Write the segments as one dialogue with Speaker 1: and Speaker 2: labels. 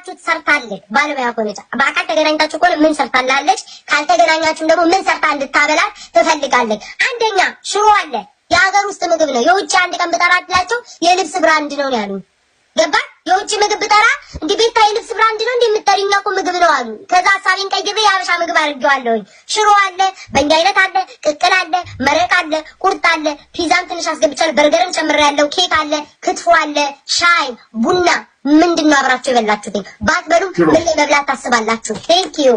Speaker 1: አብራችሁ ሰርታለች ባለሙያ ሆነች በአካል ተገናኝታችሁ ቆለ ምን ሰርታላለች ካልተገናኛችሁ ደግሞ ምን ሰርታ እንድታበላት ትፈልጋለች አንደኛ ሽሮ አለ የሀገር ውስጥ ምግብ ነው የውጭ አንድ ቀን ብጠራላችሁ የልብስ ብራንድ ነው ያሉኝ ገባ የውጭ ምግብ ብጠራ እንዴ ቤታ የልብስ ብራንድ ነው እንደምትጠሪኛ እኮ ምግብ ነው አሉ ከዛ ሐሳቤን ቀይሬ ያበሻ ምግብ አድርጌዋለሁ ሽሮ አለ በእኛ አይነት አለ ቅቅል አለ መረቅ አለ ቁርጥ አለ ፒዛም ትንሽ አስገብቻለሁ በርገርም ጨምሬያለሁ ኬክ አለ ክትፎ አለ ሻይ ቡና ምንድነው አብራችሁ የበላችሁት ባትበሉ ምን ለመብላት ታስባላችሁ ቴንክ ዩ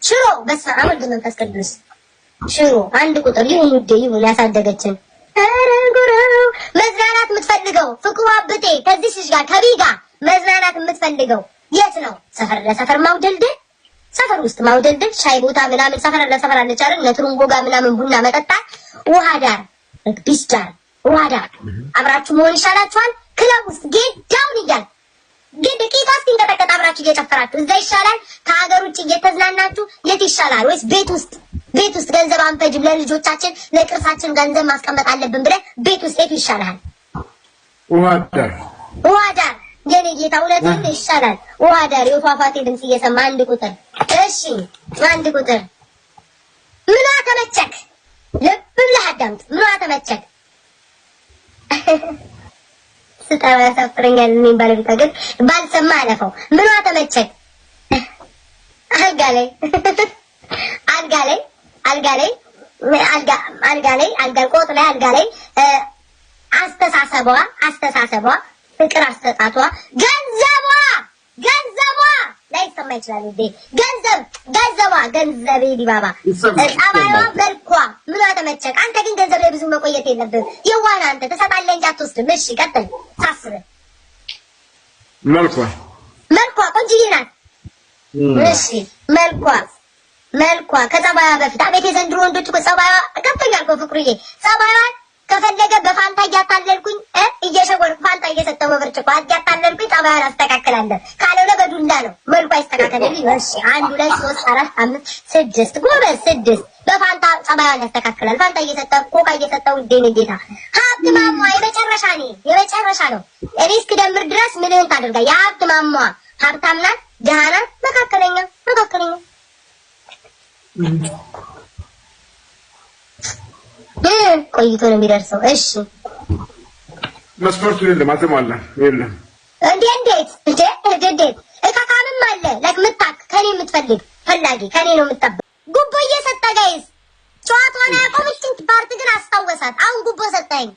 Speaker 1: ሽሮ በስመ አብ ወወልድ ወመንፈስ ቅዱስ ሽሮ አንድ ቁጥር ይሁን ውዴ ይሁን ያሳደገችን አረጉራው መዝናናት የምትፈልገው ፍቅሩ አብጤ ከዚህ ልጅ ጋር ከቢጋ መዝናናት የምትፈልገው የት ነው ሰፈር ለሰፈር ማውደልደል ሰፈር ውስጥ ማውደልደል ሻይ ቦታ ምናምን ሰፈር ለሰፈር አለች አይደል ነትሩንጎ ጋር ምናምን ቡና መጠጣት ውሃ ዳር ቢስ ዳር ውሃ ዳር አብራችሁ መሆን ይሻላችኋል ክለብ ውስጥ ጌት ዳውን ይያል ግን ደቂቃ ሲንቀጠቀጥ አብራችሁ እየጨፈራችሁ እዛ ይሻላል ከሀገር ውጭ እየተዝናናችሁ የት ይሻላል ወይስ ቤት ውስጥ ገንዘብ አንፈጅም ለልጆቻችን ለቅርሳችን ገንዘብ ማስቀመጥ አለብን ብለ ቤት ውስጥ የት ይሻላል ውሃ ዳር የኔ ጌታ ሁለቱም ይሻላል ውሃ ዳር የፏፏቴ ድምጽ እየሰማ አንድ ቁጥር እሺ አንድ ቁጥር ምን አተመቸክ ልብ ብለህ አዳምጥ ምን አተመቸክ ስጠራ ያሳፍረኛል ምን ባለቤት ግን ባልሰማ አለፈው ምን አተመቸክ አልጋ ቆጥ ላይ አልጋ ላይ አስተሳሰቧ ፍቅር አስተጣጧ ገንዘቧ ላይ ሰማ ይችላል እንዴ ገንዘቤ ዲባባ ጻባዋ መልኳ ምን አተመቸክ አንተ ግን ገንዘብ ላይ ብዙ መቆየት የለብህም የዋና አንተ ተሰጣለህ እንጂ አትወስድም እሺ ቀጥል ታስብ መልኳ ቆንጆዬ ናት እሺ መልኳ ከጸባያ በፊት አቤት የዘንድሮ ወንዶች እኮ ጸባያ ከፍተኛል እኮ ፍቅሩዬ ጸባያዋን ከፈለገ በፋንታ እያታለልኩኝ እየሸወርኩ ፋንታ እየሰጠው በብርጭቆ እያታለልኩኝ ጸባያን አስተካክላለሁ ካልሆነ በዱላ ነው መልኩ አይስተካከልልኝ እሺ 1 2 3 4 5 6 ጎበዝ 6 በፋንታ ጸባያን ያስተካክላል ፋንታ እየሰጠው ኮካ እየሰጠው ደኔ ጌታ ሀብት ማማ የመጨረሻ ነው ሪስክ ደምር ድረስ ምንን ታደርጋ የሀብት ማማ ሀብታም ናት ደሃ ናት መካከለኛ ቆይቶ ነው የሚደርሰው እሺ
Speaker 2: መስፈርቱ የለም አተማላ የለም
Speaker 1: እንዴት እካካንም አለ ለምታክ ከኔ የምትፈልግ ፈላጊ ከኔ ነው የምትጠብቅ ጉቦ እየሰጠ ጋይስ ጨዋታውን ያቆምችን ፓርት ግን አስታወሳት አሁን ጉቦ ሰጠኝ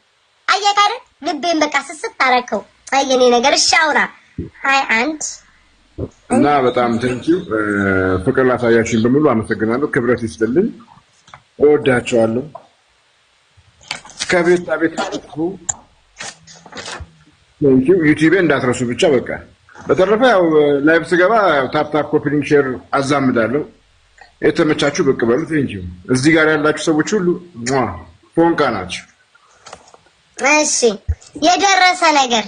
Speaker 1: አየካረ ልቤን በቃ ስስት አረከው አየኔ ነገር ሻውራ ሃይ አንድ
Speaker 2: እና በጣም ቴንኪው ፍቅር ላሳያችሁኝ በሙሉ አመሰግናለሁ ክብረት ይስጥልኝ እወዳቸዋለሁ እስከቤት ቴንኪው ዩቲዩብ እንዳትረሱ ብቻ በቃ በተረፈ ያው ላይቭ ስገባ ያው ታፕ ኮፒ ሊንክ ሼር አዛምዳለሁ የተመቻችሁ ብቅ በሉ ቴንኪው እዚህ ጋር ያላችሁ ሰዎች ሁሉ ፎንቃ ናችሁ
Speaker 1: እሺ የደረሰ ነገር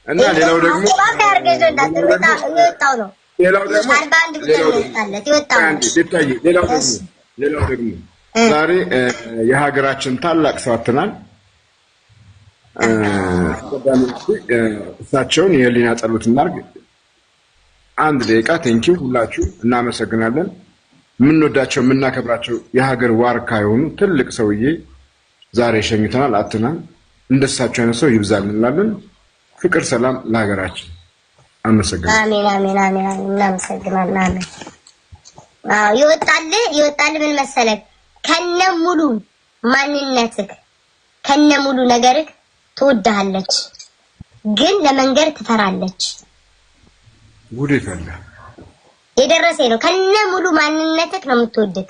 Speaker 2: እና ሌላው ደግሞ ሌላው ደግሞ ዛሬ የሀገራችን ታላቅ ሰው አጥተናል እሳቸውን የህሊና ጸሎት እናርግ 1 ደቂቃ ቴንኪው ሁላችሁ እናመሰግናለን ምንወዳቸው ምናከብራቸው የሀገር ዋርካ የሆኑ ትልቅ ሰውዬ ዛሬ ሸኝተናል አጥተናል እንደሳቸው አይነት ሰው ይብዛልን እንላለን ፍቅር ሰላም ለሀገራችን አመሰግናለሁ
Speaker 1: አሜን እናመሰግናለን ይወጣል ምን መሰለህ ከነ ሙሉ ማንነትህ ከነ ሙሉ ነገርህ ትወዳለች ግን ለመንገር ትፈራለች
Speaker 2: ጉዴ ፈላ
Speaker 1: የደረሰ ነው ከነ ሙሉ ማንነትህ ነው የምትወድቅ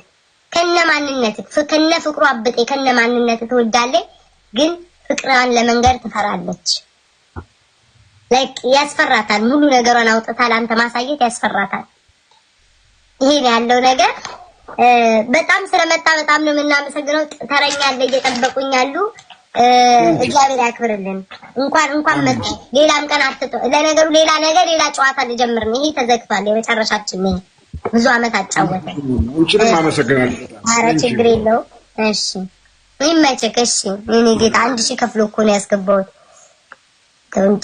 Speaker 1: ከነ ማንነትህ ከነ ፍቅሩ አብጤ ከነ ማንነትህ ትወዳለች ግን ፍቅራን ለመንገር ትፈራለች ላይክ ያስፈራታል ሙሉ ነገሯን አውጥታ ላንተ ማሳየት ያስፈራታል ይሄ ያለው ነገር በጣም ስለመጣ በጣም ነው የምናመሰግነው ተረኛለ እየጠበቁኝ ያሉ እግዚአብሔር ያክብርልን እንኳን መጣ ሌላም ቀን አትቶ ለነገሩ ሌላ ጨዋታ ልጀምር ነው ይሄ ተዘግቷል የመጨረሻችን ነው ብዙ አመት አጫወተ
Speaker 2: እንችልም አመሰግናለሁ
Speaker 1: ኧረ ችግር የለው እሺ ይመችክ እሺ እኔ ጌታ 1000 ከፍሎ እኮ ነው ያስገባው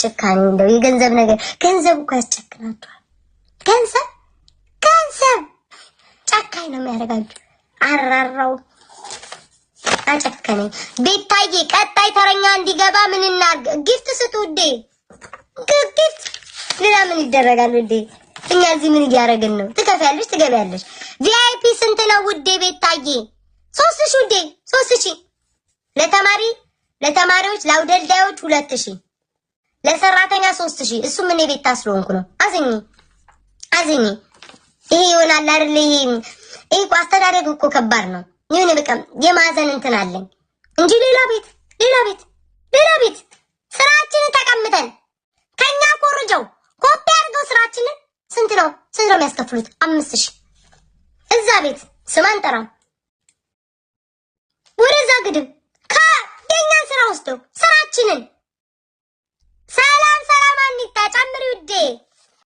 Speaker 1: ጭካኔ እንደው የገንዘብ ነገር ገንዘብ እኮ ያስቸግራችኋል። ገንዘብ ጨካኝ ነው የሚያደርጋችሁ። አራራው አጨከነኝ። ቤታዬ ቀጣይ ተረኛ እንዲገባ ምን እናድርግ? ጊፍት ስጡ ውዴ፣ ጊፍት ሌላ ምን ይደረጋል ውዴ? እኛ እዚህ ምን እያደረግን ነው? ትከፍያለሽ ትገቢያለሽ። ቪአይፒ ስንት ነው ውዴ? ቤታዬ 3000 ውዴ፣ 3000 ለተማሪዎች ለአውደልዳዮች 2000 ለሰራተኛ 3000። እሱ ምን ቤት ታስሎንኩ ነው። አዝኝ ይሄ ይሆናል አይደል? ይሄ አስተዳደግ እኮ ከባድ ነው። ይሁን በቃ የማዘን እንትን አለኝ እንጂ ሌላ ቤት ስራችንን ተቀምጠን ከኛ ኮርጀው ኮፒ አድርገው ስራችንን ስንት ነው የሚያስከፍሉት? 5000 እዛ ቤት ስም አንጠራም። ወደዛ ግድም ከኛን ስራ ወስደው ስራችንን